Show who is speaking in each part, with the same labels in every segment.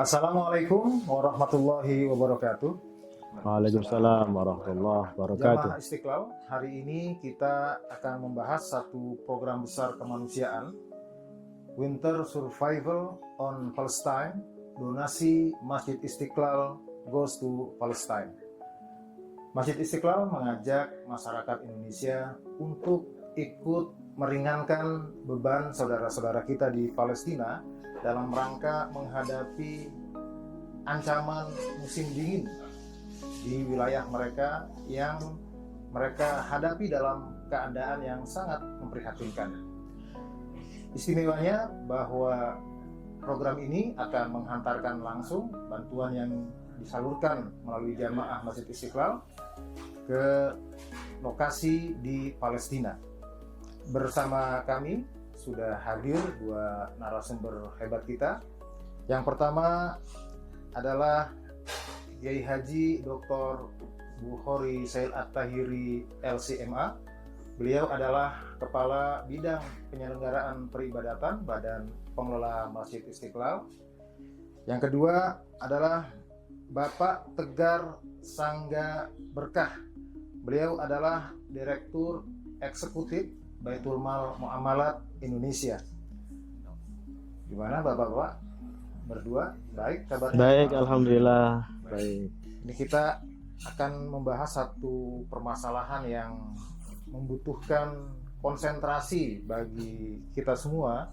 Speaker 1: Assalamualaikum warahmatullahi wabarakatuh.
Speaker 2: Waalaikumsalam warahmatullahi wabarakatuh.
Speaker 1: Jamaah Istiqlal, hari ini kita akan membahas satu program besar kemanusiaan, Winter Survival on Palestine, donasi Masjid Istiqlal goes to Palestine. Masjid Istiqlal mengajak masyarakat Indonesia untuk ikut meringankan beban saudara-saudara kita di Palestina dalam rangka menghadapi ancaman musim dingin di wilayah mereka yang mereka hadapi dalam keadaan yang sangat memprihatinkan. Istimewanya bahwa program ini akan menghantarkan langsung bantuan yang disalurkan melalui jamaah Masjid Istiqlal ke lokasi di Palestina. Bersama kami sudah hadir dua narasumber hebat kita. Yang pertama adalah Kiai Haji Dr. Bukhari Said At-Tahiri LCMA. Beliau adalah Kepala Bidang Penyelenggaraan Peribadatan Badan Pengelola Masjid Istiqlal. Yang kedua adalah Bapak Tegar Sangga Berkah. Beliau adalah Direktur Eksekutif Baitul Mal Muamalat Indonesia. Gimana Bapak-bapak? Berdua? Baik kabarnya?
Speaker 2: Baik, alhamdulillah. Baik.
Speaker 1: Ini kita akan membahas satu permasalahan yang membutuhkan konsentrasi bagi kita semua,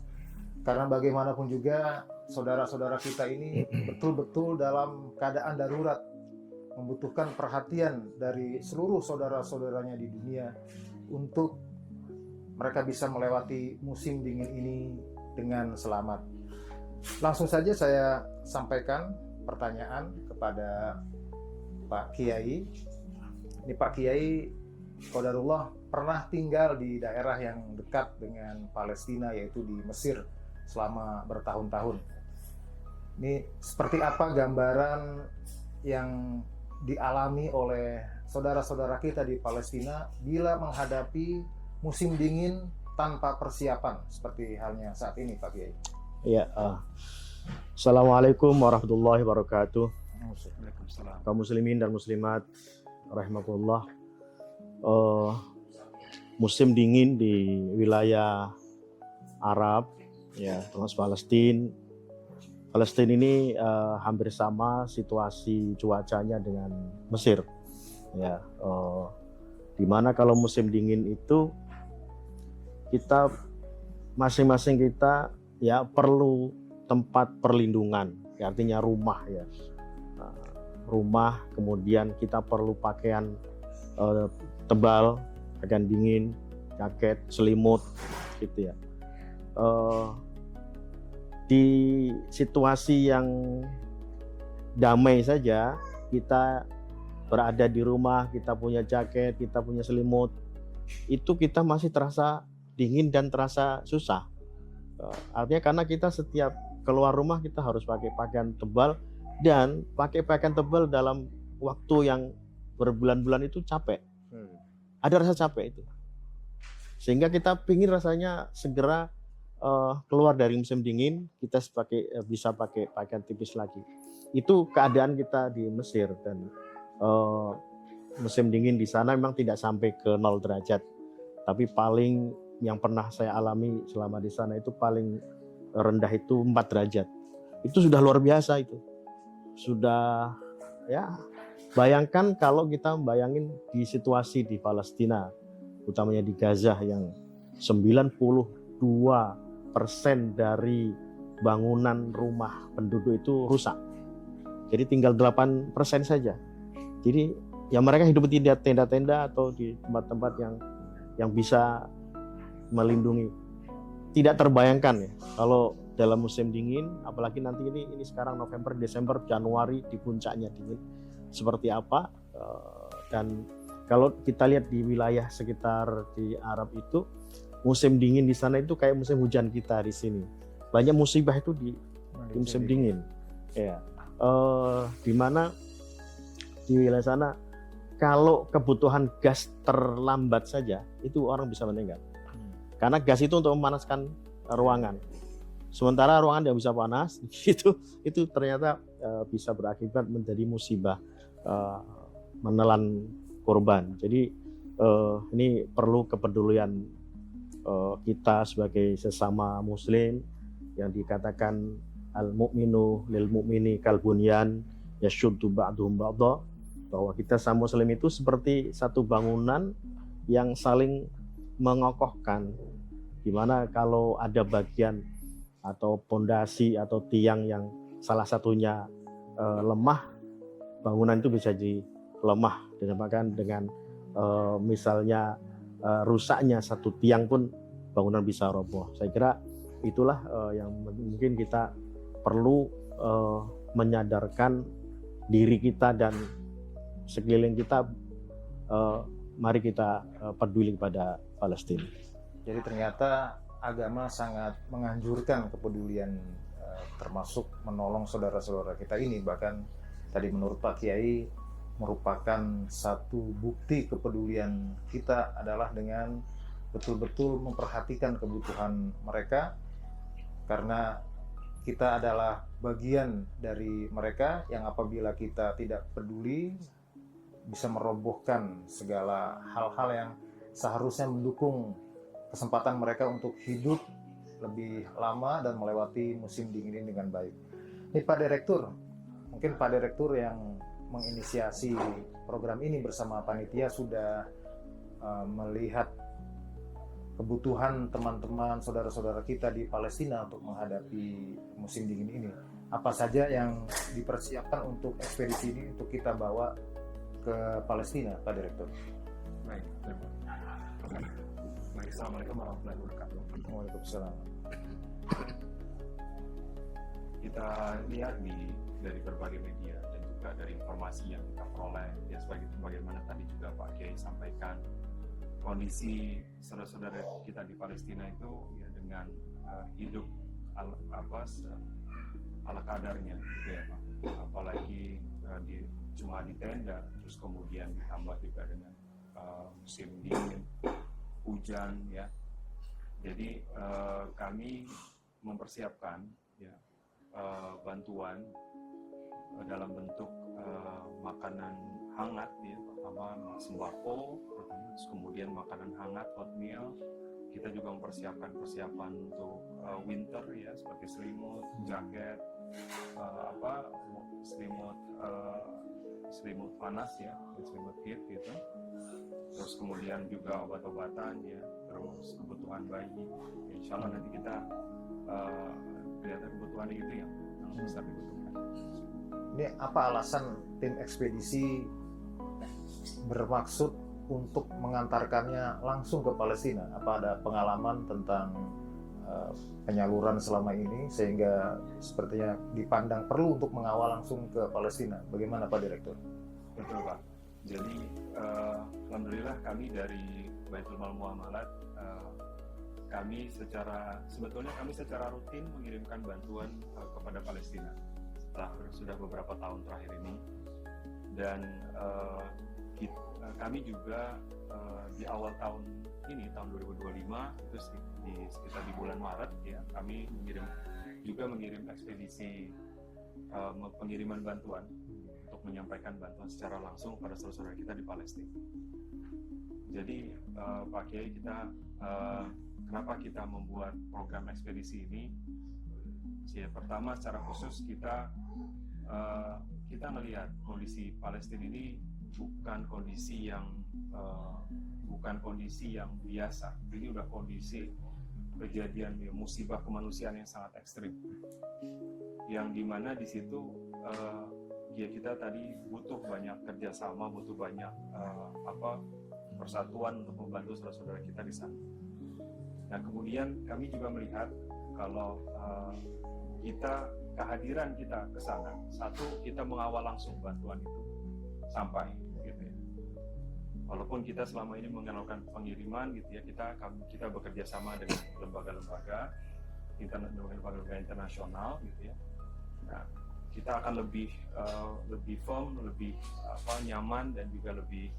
Speaker 1: karena bagaimanapun juga saudara-saudara kita ini betul-betul dalam keadaan darurat, membutuhkan perhatian dari seluruh saudara-saudaranya di dunia untuk mereka bisa melewati musim dingin ini dengan selamat. Langsung saja saya sampaikan pertanyaan kepada Pak Kiai. Ini Pak Kiai, qadarullah pernah tinggal di daerah yang dekat dengan Palestina, yaitu di Mesir selama bertahun-tahun. Ini seperti apa gambaran yang dialami oleh saudara-saudara kita di Palestina bila menghadapi musim dingin tanpa persiapan seperti halnya saat ini, Pak Kiai?
Speaker 2: Ya, Assalamualaikum warahmatullahi wabarakatuh.
Speaker 1: Waalaikumsalam.
Speaker 2: Kaum muslimin dan muslimat rahimakumullah. Musim dingin di wilayah Arab, ya, termasuk Palestina. Palestina ini hampir sama situasi cuacanya dengan Mesir. Ya, dimana kalau musim dingin itu kita masing-masing kita ya perlu tempat perlindungan, ya, artinya rumah, ya, rumah. Kemudian kita perlu pakaian tebal, pakaian dingin, jaket, selimut, gitu ya. Di situasi yang damai saja kita berada di rumah, kita punya jaket, kita punya selimut, itu kita masih terasa dingin dan terasa susah. Artinya karena kita setiap keluar rumah kita harus pakai pakaian tebal, dan pakai pakaian tebal dalam waktu yang berbulan-bulan itu capek. Ada rasa capek itu. Sehingga kita pingin rasanya segera keluar dari musim dingin, kita bisa pakai pakaian tipis lagi. Itu keadaan kita di Mesir, dan musim dingin di sana memang tidak sampai ke 0 derajat. Tapi paling yang pernah saya alami selama di sana itu paling rendah itu 4 derajat. Itu sudah luar biasa itu. Sudah, ya, bayangkan kalau kita bayangin di situasi di Palestina, utamanya di Gaza yang 92% dari bangunan rumah penduduk itu rusak. Jadi tinggal 8% saja. Jadi ya mereka hidup di tenda-tenda atau di tempat-tempat yang bisa melindungi. Tidak terbayangkan ya kalau dalam musim dingin, apalagi nanti ini sekarang November, Desember, Januari di puncaknya dingin seperti apa. Dan kalau kita lihat di wilayah sekitar di Arab itu, musim dingin di sana itu kayak musim hujan kita di sini. Banyak musibah itu di musim dingin. Ya, di mana di wilayah sana kalau kebutuhan gas terlambat saja itu orang bisa meninggal. Karena gas itu untuk memanaskan ruangan. sementara ruangan yang bisa panas itu ternyata bisa berakibat menjadi musibah, menelan korban. Jadi ini perlu kepedulian kita sebagai sesama muslim, yang dikatakan al-mu'minu lil mu'mini kal bunyan yashuddu ba'duhum ba'dha, bahwa kita sama muslim itu seperti satu bangunan yang saling mengokohkan, dimana kalau ada bagian atau pondasi atau tiang yang salah satunya lemah, bangunan itu bisa jadi lemah, dinamakan dengan misalnya rusaknya satu tiang pun bangunan bisa roboh. Saya kira itulah yang mungkin kita perlu menyadarkan diri kita dan sekeliling kita, mari kita peduli pada Palestina.
Speaker 1: Jadi ternyata agama sangat menganjurkan kepedulian, termasuk menolong saudara-saudara kita ini. Bahkan tadi menurut Pak Kiai merupakan satu bukti kepedulian kita adalah dengan betul-betul memperhatikan kebutuhan mereka, karena kita adalah bagian dari mereka yang apabila kita tidak peduli bisa merobohkan segala hal-hal yang seharusnya mendukung kesempatan mereka untuk hidup lebih lama dan melewati musim dingin ini dengan baik. Ini Pak Direktur, mungkin Pak Direktur yang menginisiasi program ini bersama panitia sudah melihat kebutuhan teman-teman saudara-saudara kita di Palestina untuk menghadapi musim dingin ini. Apa saja yang dipersiapkan untuk ekspedisi ini untuk kita bawa ke Palestina, Pak Direktur?
Speaker 3: Baik. Assalamualaikum warahmatullahi wabarakatuh.
Speaker 1: Waalaikumsalam.
Speaker 3: Kita lihat dari berbagai media dan juga dari informasi yang kita peroleh, ya sebagaimana tadi juga Pak Kiai sampaikan, kondisi saudara-saudara kita di Palestina itu ya dengan hidup ala kadarnya, gitu ya Pak. Apalagi cuma di tenda, terus kemudian ditambah juga dengan musim dingin, hujan, ya. Jadi kami mempersiapkan ya bantuan dalam bentuk makanan hangat, ya, pertama sembako, terus kemudian makanan hangat, hot meal. Kita juga mempersiapkan persiapan untuk winter, ya, seperti selimut, jaket, selimut panas, ya, selimut heat gitu. Terus kemudian juga obat-obatan, ya, terus kebutuhan bayi. Insya Allah nanti kita kelihatan kebutuhan itu yang bisa dibutuhkan.
Speaker 1: Ini apa alasan tim ekspedisi bermaksud untuk mengantarkannya langsung ke Palestina? Apa ada pengalaman tentang penyaluran selama ini sehingga sepertinya dipandang perlu untuk mengawal langsung ke Palestina? Bagaimana Pak Direktur?
Speaker 3: Betul Pak. Jadi alhamdulillah kami dari Baitul Mal Muamalat kami secara rutin mengirimkan bantuan kepada Palestina sudah beberapa tahun terakhir ini, dan kami juga di awal tahun ini, tahun 2025 itu sekitar di bulan Maret, ya, kami mengirim ekspedisi pengiriman bantuan untuk menyampaikan bantuan secara langsung pada saudara-saudara kita di Palestina. Jadi Pak Kiai, kenapa kita membuat program ekspedisi ini? Pertama, secara khusus kita melihat kondisi Palestina ini bukan kondisi yang biasa. Ini udah kondisi kejadian musibah kemanusiaan yang sangat ekstrim, yang dimana di situ kita tadi butuh banyak kerjasama, butuh banyak persatuan untuk membantu saudara-saudara kita di sana. Nah, kemudian kami juga melihat kalau kehadiran kita ke sana, satu, kita mengawal langsung bantuan itu sampai, gitu ya. Walaupun kita selama ini melakukan pengiriman, gitu ya, kita bekerja sama dengan lembaga-lembaga internasional, gitu ya. Nah, kita akan lebih firm, lebih nyaman, dan juga lebih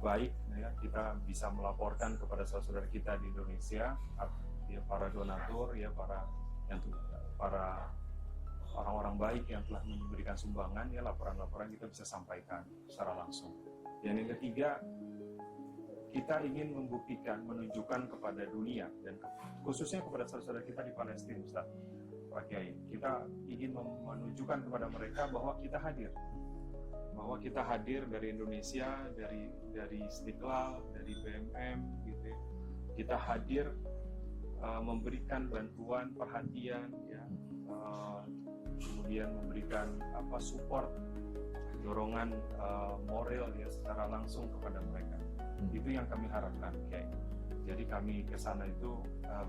Speaker 3: baik, ya, kita bisa melaporkan kepada saudara-saudara kita di Indonesia, ya, para donatur, ya, para yang para orang-orang baik yang telah memberikan sumbangan, ya laporan-laporan kita bisa sampaikan secara langsung. Dan yang ketiga, kita ingin membuktikan, menunjukkan kepada dunia dan khususnya kepada saudara-saudara kita di Palestina, Ustaz, Pak Kiai, kita ingin menunjukkan kepada mereka bahwa kita hadir dari Indonesia, dari Istiqlal, dari BMM, gitu ya. Kita hadir memberikan bantuan, perhatian, ya, kemudian memberikan support, dorongan moral ya secara langsung kepada mereka. Itu yang kami harapkan, Kiai. Jadi kami ke sana itu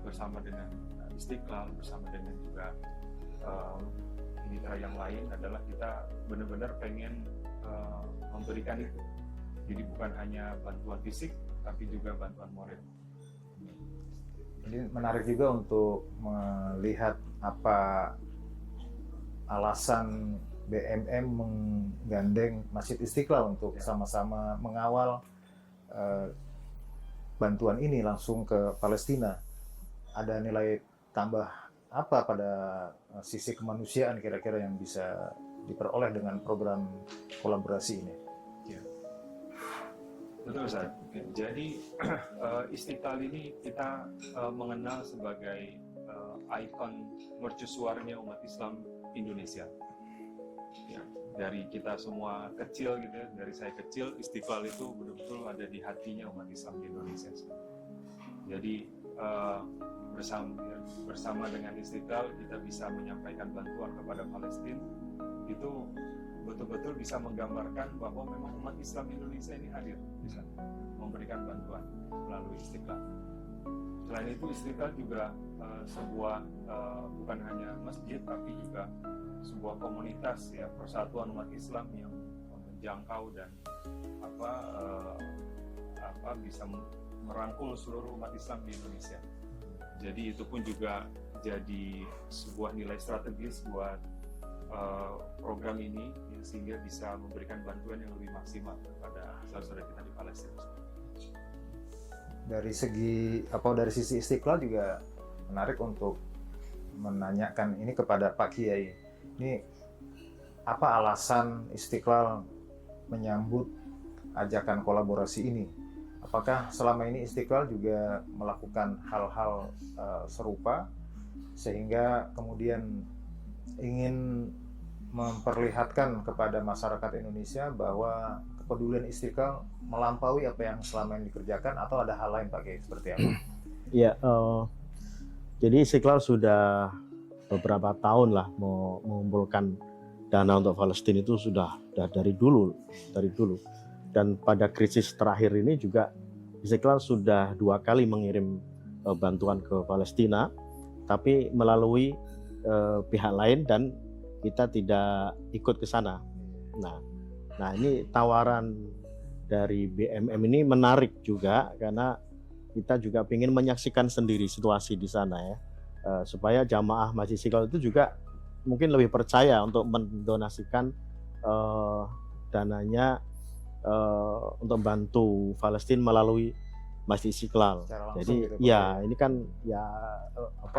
Speaker 3: bersama dengan Istiqlal, bersama dengan juga mitra yang lain adalah kita benar-benar pengen memberikan itu. Jadi bukan hanya bantuan fisik, tapi juga bantuan moral.
Speaker 1: Jadi menarik juga untuk melihat apa alasan BMM menggandeng Masjid Istiqlal untuk sama-sama mengawal bantuan ini langsung ke Palestina. Ada nilai tambah apa pada sisi kemanusiaan kira-kira yang bisa diperoleh dengan program kolaborasi ini?
Speaker 3: Ya. Betul, Ustaz. Jadi Istiqlal ini kita mengenal sebagai ikon mercusuarnya umat Islam Indonesia. Ya, dari kita semua kecil gitu ya, dari saya kecil, Istiqlal itu betul-betul ada di hatinya umat Islam di Indonesia. Jadi bersama dengan Istiqlal kita bisa menyampaikan bantuan kepada Palestina, itu betul-betul bisa menggambarkan bahwa memang umat Islam Indonesia ini hadir, bisa memberikan bantuan melalui Istiqlal. Selain itu Istiqlal juga sebuah bukan hanya masjid tapi juga sebuah komunitas ya, persatuan umat Islam yang menjangkau dan bisa merangkul seluruh umat Islam di Indonesia. Jadi itu pun juga jadi sebuah nilai strategis buat program ini ya, sehingga bisa memberikan bantuan yang lebih maksimal kepada saudara kita di Palestina.
Speaker 1: Dari sisi Istiqlal juga menarik untuk menanyakan ini kepada Pak Kiai. Ini apa alasan Istiqlal menyambut ajakan kolaborasi ini? Apakah selama ini Istiqlal juga melakukan hal-hal serupa sehingga kemudian ingin memperlihatkan kepada masyarakat Indonesia bahwa kepedulian Istiqlal melampaui apa yang selama ini dikerjakan, atau ada hal lain Pak Kiai seperti apa?
Speaker 2: Iya, jadi Istiqlal sudah beberapa tahun lah mengumpulkan dana untuk Palestina itu sudah dari dulu. Dan pada krisis terakhir ini juga Istiqlal sudah 2 kali mengirim bantuan ke Palestina, tapi melalui pihak lain dan kita tidak ikut ke sana. Nah ini tawaran dari BMM ini menarik juga karena kita juga ingin menyaksikan sendiri situasi di sana ya, supaya jamaah Masjid Istiqlal itu juga mungkin lebih percaya untuk mendonasikan dananya untuk bantu Palestina melalui Masjid Istiqlal. Jadi
Speaker 1: gitu,
Speaker 2: ya ini kan ya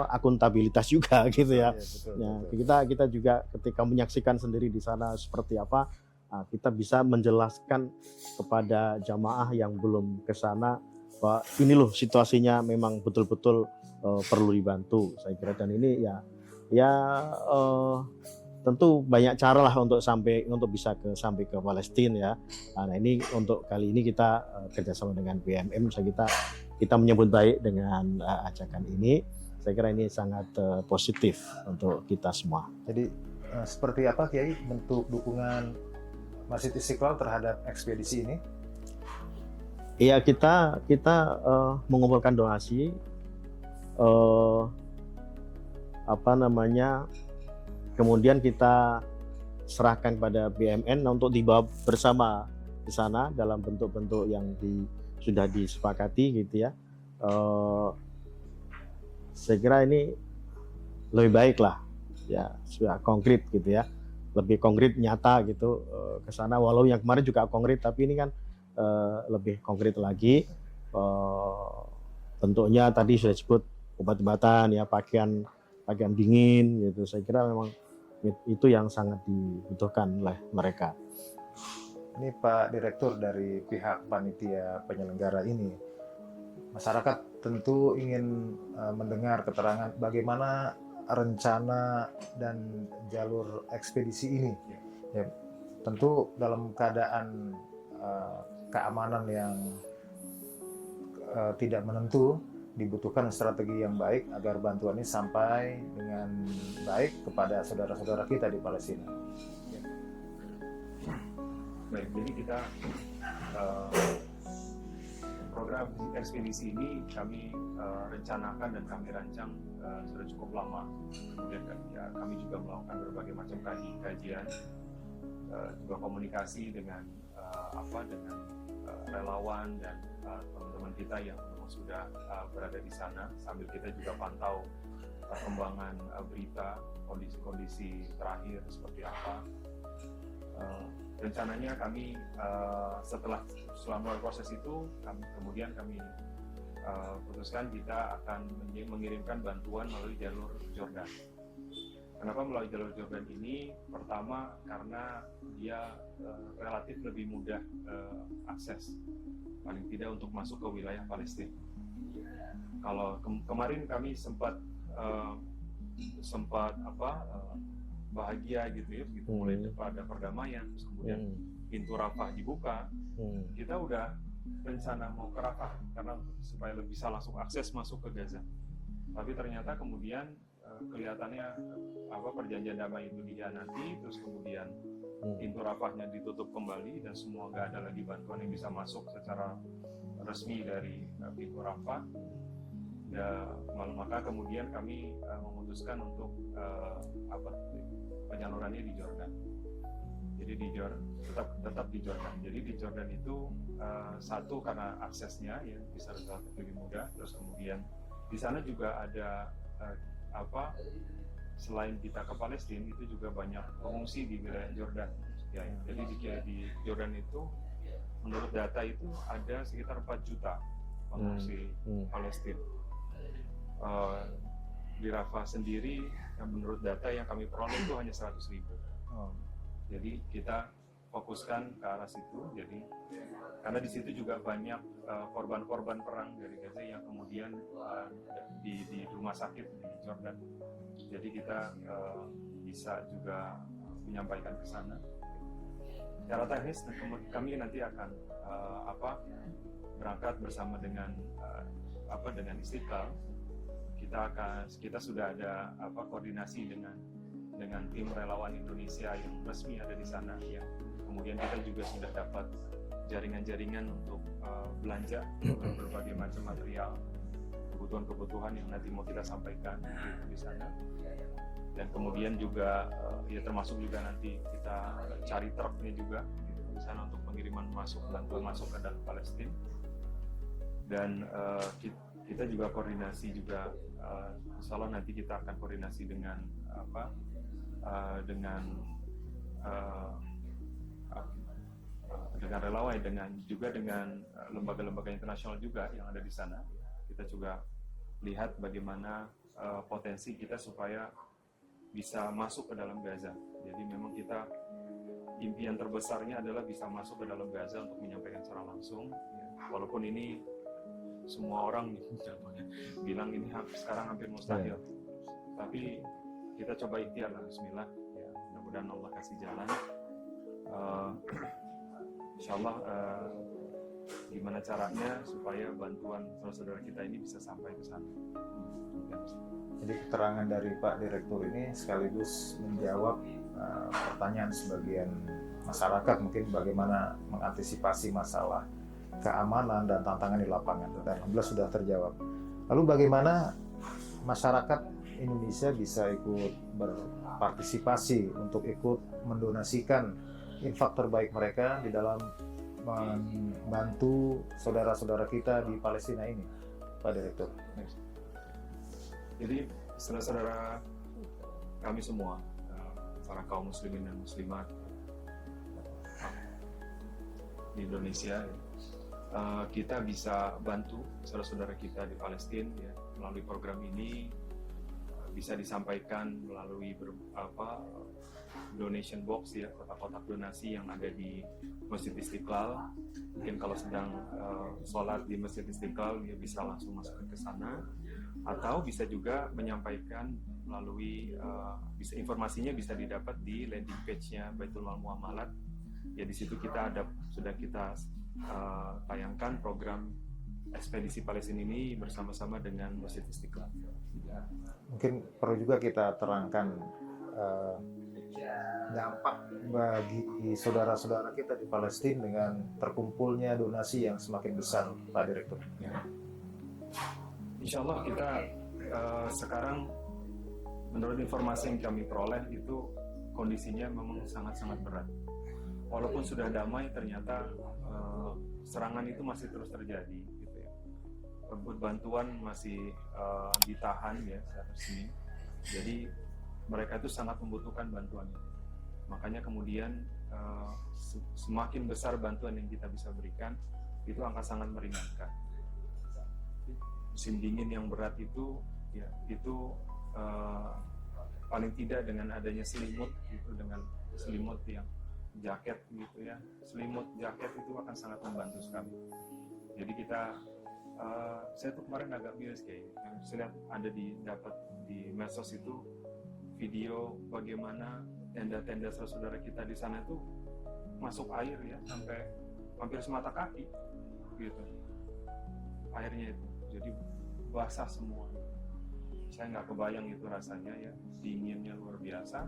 Speaker 2: akuntabilitas juga gitu ya.
Speaker 1: Betul.
Speaker 2: Kita juga ketika menyaksikan sendiri di sana seperti apa, kita bisa menjelaskan kepada jamaah yang belum ke sana bahwa ini loh situasinya memang betul-betul perlu dibantu. Saya kira dan ini tentu banyak cara lah untuk bisa sampai ke Palestina ya. Nah ini untuk kali ini kita kerjasama dengan BMM, kita menyambut baik dengan ajakan ini. Saya kira ini sangat positif untuk kita semua.
Speaker 1: Jadi seperti apa Kiai bentuk dukungan Masjid Istiqlal terhadap ekspedisi ini?
Speaker 2: Iya, kita mengumpulkan donasi kemudian kita serahkan kepada BMN untuk dibawa bersama ke sana dalam bentuk-bentuk yang sudah disepakati gitu ya. Saya kira ini lebih baik lah ya, sudah konkret gitu ya, lebih konkret nyata gitu ke sana. Walau yang kemarin juga konkret, tapi ini kan lebih konkret lagi. Bentuknya tadi sudah disebut obat-obatan ya, pakaian pakaian dingin gitu. Saya kira memang itu yang sangat dibutuhkan oleh mereka.
Speaker 1: Ini Pak Direktur, dari pihak panitia penyelenggara ini, masyarakat tentu ingin mendengar keterangan bagaimana rencana dan jalur ekspedisi ini. Ya, tentu dalam keadaan keamanan yang tidak menentu, dibutuhkan strategi yang baik agar bantuan ini sampai dengan baik kepada saudara-saudara kita di Palestina.
Speaker 3: Baik, jadi kita program ekspedisi ini kami rencanakan dan kami rancang sudah cukup lama. Kemudian ya, kami juga melakukan berbagai macam kajian, juga komunikasi dengan dengan relawan dan teman-teman kita yang memang sudah berada di sana, sambil kita juga pantau perkembangan berita, kondisi-kondisi terakhir seperti apa. Rencananya kami selama proses itu kemudian kami putuskan kita akan mengirimkan bantuan melalui jalur Jordan. Kenapa melalui jalur Jordan ini? Pertama karena dia relatif lebih mudah akses, paling tidak untuk masuk ke wilayah Palestina. Kalau kemarin kami sempat bahagia gitu ya, begitu mulai pada perdamaian, terus kemudian pintu Rafah dibuka, kita udah rencana mau ke Rafah karena supaya bisa langsung akses masuk ke Gaza. Tapi ternyata kemudian kelihatannya perjanjian damai itu dikhianati, terus kemudian pintu Rafahnya ditutup kembali dan semua nggak ada lagi bantuan yang bisa masuk secara resmi dari pintu Rafah. Ya, maka kemudian kami memutuskan untuk penyalurannya di Jordan. Jadi tetap di Jordan. Jadi di Jordan itu satu karena aksesnya ya bisa relatif lebih mudah. Terus kemudian di sana juga ada selain kita ke Palestina itu juga banyak pengungsi di wilayah Jordan. Ya, jadi di Jordan itu menurut data itu ada sekitar 4 juta pengungsi Palestina. Di Rafah sendiri yang menurut data yang kami peroleh itu hanya 100.000. Jadi kita fokuskan ke arah situ. Jadi karena di situ juga banyak korban-korban perang dari Gaza yang kemudian di rumah sakit di Jordan. Jadi kita bisa juga menyampaikan ke sana. Secara teknis kami nanti akan berangkat bersama dengan dengan Istiqlal. Kita sudah ada koordinasi dengan tim relawan Indonesia yang resmi ada di sana ya. Kemudian kita juga sudah dapat jaringan-jaringan untuk belanja berbagai macam material, kebutuhan-kebutuhan yang nanti mau kita sampaikan di sana. Dan kemudian juga ya termasuk juga nanti kita cari truknya juga di sana untuk pengiriman bantuan masuk ke dalam Palestina. Dan kita juga koordinasi juga, insya Allah nanti kita akan koordinasi dengan dengan relawan, dengan lembaga-lembaga internasional juga yang ada di sana. Kita juga lihat bagaimana potensi kita supaya bisa masuk ke dalam Gaza. Jadi memang kita impian terbesarnya adalah bisa masuk ke dalam Gaza untuk menyampaikan secara langsung. Walaupun ini semua orang bilang ini sekarang hampir mustahil, tapi kita coba ikhtiar lah, Bismillah ya, mudah-mudahan Allah kasih jalan. Insyaallah gimana caranya supaya bantuan saudara kita ini bisa sampai ke sana.
Speaker 1: Jadi keterangan dari Pak Direktur ini sekaligus menjawab pertanyaan sebagian masyarakat, mungkin bagaimana mengantisipasi masalah keamanan dan tantangan di lapangan, dan alhamdulillah sudah terjawab. Lalu bagaimana masyarakat Indonesia bisa ikut berpartisipasi untuk ikut mendonasikan infak terbaik mereka di dalam membantu saudara-saudara kita di Palestina ini, Pak Direktur?
Speaker 3: Jadi saudara-saudara kami semua, para kaum muslimin dan muslimat di Indonesia, kita bisa bantu saudara-saudara kita di Palestina ya, melalui program ini. bisa disampaikan melalui donation box ya, kotak-kotak donasi yang ada di Masjid Istiqlal. Mungkin kalau sedang sholat di Masjid Istiqlal dia bisa langsung masuk ke sana, atau bisa juga menyampaikan melalui bisa informasinya bisa didapat di landing page-nya Baitul Mal Muamalat. Ya di situ sudah kita tayangkan program ekspedisi Palestina ini bersama-sama dengan Masjid Istiqlal.
Speaker 1: Mungkin perlu juga kita terangkan dampak bagi saudara-saudara kita di Palestina dengan terkumpulnya donasi yang semakin besar, Pak Direktur.
Speaker 3: Insya Allah kita sekarang menurut informasi yang kami peroleh itu kondisinya memang sangat-sangat berat. Walaupun sudah damai, ternyata serangan itu masih terus terjadi. Gitu ya. Bantuan masih ditahan ya secara resmi. Jadi mereka itu sangat membutuhkan bantuan itu. Makanya kemudian semakin besar bantuan yang kita bisa berikan, itu akan sangat meringankan. Musim dingin yang berat itu, ya itu paling tidak dengan adanya selimut, gitu, dengan selimut yang jaket gitu ya, selimut jaket itu akan sangat membantu sekali. Jadi saya tuh kemarin agak bias kayak, yang saya lihat ada dapat di medsos itu video bagaimana tenda-tenda saudara kita di sana itu masuk air ya sampai hampir semata kaki gitu airnya itu, jadi basah semua. Saya nggak kebayang itu rasanya ya, dinginnya luar biasa,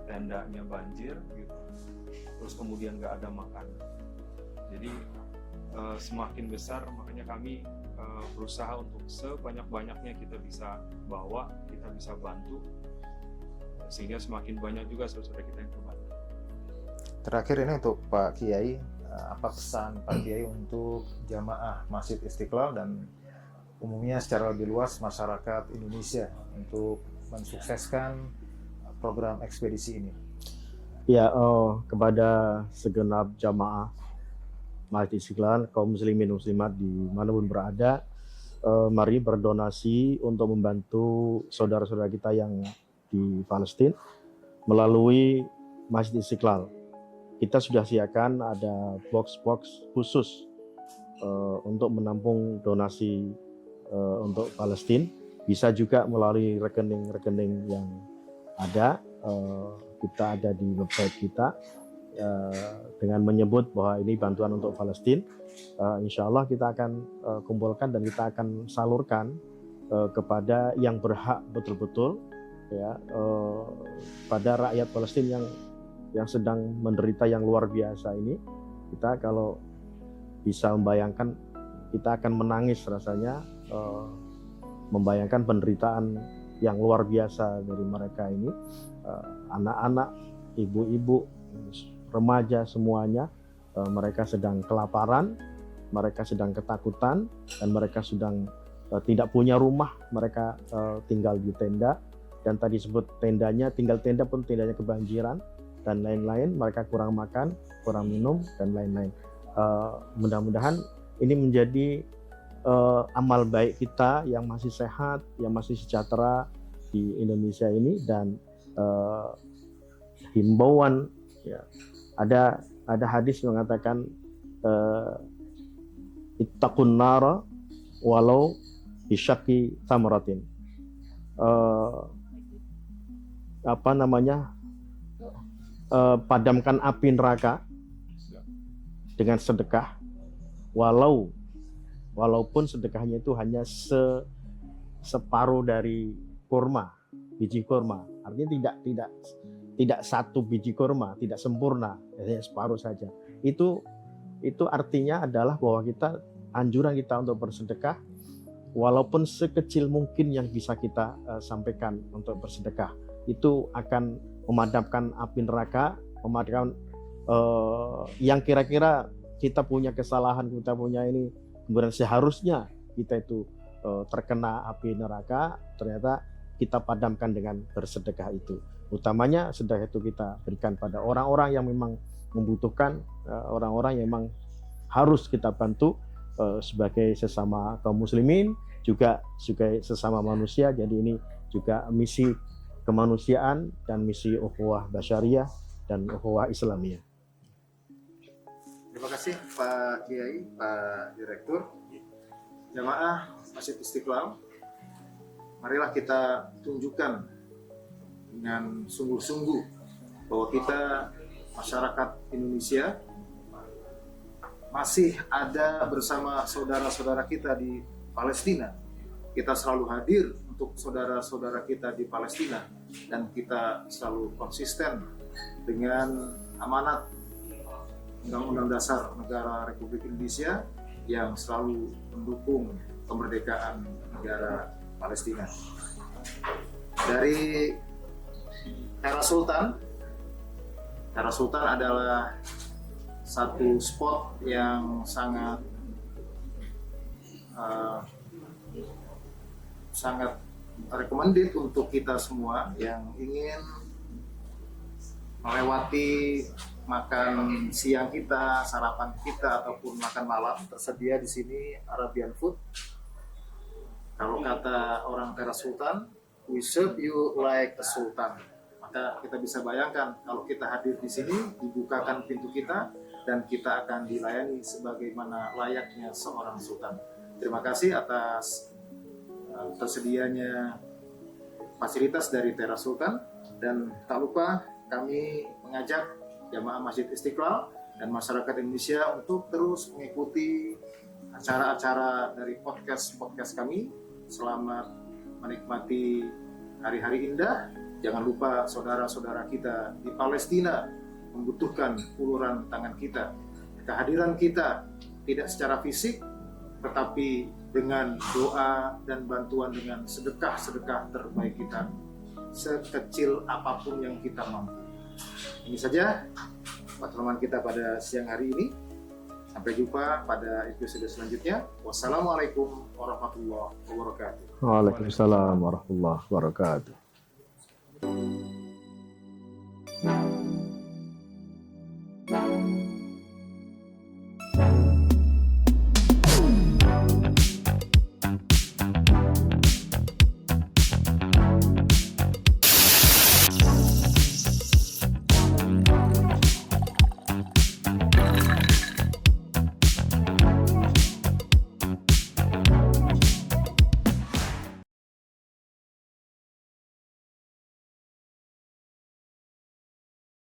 Speaker 3: tendanya banjir gitu, terus kemudian nggak ada makanan. Jadi semakin besar, makanya kami berusaha untuk sebanyak-banyaknya kita bisa bawa, kita bisa bantu, sehingga semakin banyak juga saudara kita yang terbantu.
Speaker 1: Terakhir ini untuk Pak Kiai, apa pesan Pak Kiai untuk jamaah Masjid Istiqlal dan umumnya secara lebih luas masyarakat Indonesia untuk mensukseskan program ekspedisi ini?
Speaker 2: Ya, kepada segenap jamaah Masjid Istiqlal, kaum muslimin muslimat di manapun berada, mari berdonasi untuk membantu saudara-saudara kita yang di Palestina melalui Masjid Istiqlal. Kita sudah siapkan ada box-box khusus untuk menampung donasi untuk Palestina. Bisa juga melalui rekening-rekening yang ada. Kita ada di website kita dengan menyebut bahwa ini bantuan untuk Palestina. Insya Allah kita akan kumpulkan dan kita akan salurkan kepada yang berhak betul-betul ya, pada rakyat Palestina yang sedang menderita yang luar biasa ini. Kita kalau bisa membayangkan, kita akan menangis rasanya membayangkan penderitaan yang luar biasa dari mereka ini, anak-anak, ibu-ibu, remaja semuanya, mereka sedang kelaparan, mereka sedang ketakutan, dan mereka sedang tidak punya rumah, mereka tinggal di tenda, dan tadi sebut tendanya, tinggal tenda pun tendanya kebanjiran, dan lain-lain, mereka kurang makan, kurang minum, dan lain-lain. Mudah-mudahan ini menjadi amal baik kita yang masih sehat, yang masih sejahtera di Indonesia ini, dan himbauan ya, ada hadis mengatakan ittaqun nara walau bisyaqi tamratin. Padamkan api neraka dengan sedekah, walaupun sedekahnya itu hanya separuh dari kurma, biji kurma. Artinya tidak satu biji kurma, tidak sempurna, hanya separuh saja. Itu artinya adalah bahwa anjuran kita untuk bersedekah, walaupun sekecil mungkin yang bisa kita sampaikan untuk bersedekah, itu akan memadamkan api neraka, memadamkan yang kira-kira kita punya kesalahan, kita punya ini, kemudian seharusnya kita itu terkena api neraka, ternyata kita padamkan dengan bersedekah itu. Utamanya sedekah itu kita berikan pada orang-orang yang memang membutuhkan, orang-orang yang memang harus kita bantu sebagai sesama kaum muslimin, juga sebagai sesama manusia. Jadi ini juga misi kemanusiaan dan misi ukhuwah basyariyah dan ukhuwah Islamiyah.
Speaker 1: Terima kasih Pak Kiai, Pak Direktur. Jamaah Masjid Istiqlal, marilah kita tunjukkan dengan sungguh-sungguh bahwa kita masyarakat Indonesia masih ada bersama saudara-saudara kita di Palestina. Kita selalu hadir untuk saudara-saudara kita di Palestina dan kita selalu konsisten dengan amanat Undang-Undang Dasar Negara Republik Indonesia yang selalu mendukung kemerdekaan negara Palestina. Dari Teras Sultan adalah satu spot yang sangat recommended untuk kita semua yang ingin melewati makan siang kita, sarapan kita ataupun makan malam. Tersedia di sini Arabian food. Kalau kata orang Teras Sultan, we serve you like a sultan. Maka kita bisa bayangkan kalau kita hadir di sini, dibukakan pintu kita dan kita akan dilayani sebagaimana layaknya seorang sultan. Terima kasih atas tersedianya fasilitas dari Teras Sultan, dan tak lupa kami mengajak jamaah Masjid Istiqlal dan masyarakat Indonesia untuk terus mengikuti acara-acara dari podcast kami. Selamat menikmati hari-hari indah. Jangan lupa saudara-saudara kita di Palestina membutuhkan uluran tangan kita. Kehadiran kita tidak secara fisik, tetapi dengan doa dan bantuan dengan sedekah-sedekah terbaik kita, sekecil apapun yang kita mampu. Ini saja pertemuan kita pada siang hari ini. Sampai jumpa pada episode selanjutnya. Wassalamualaikum warahmatullahi wabarakatuh.
Speaker 2: Waalaikumsalam warahmatullahi wabarakatuh.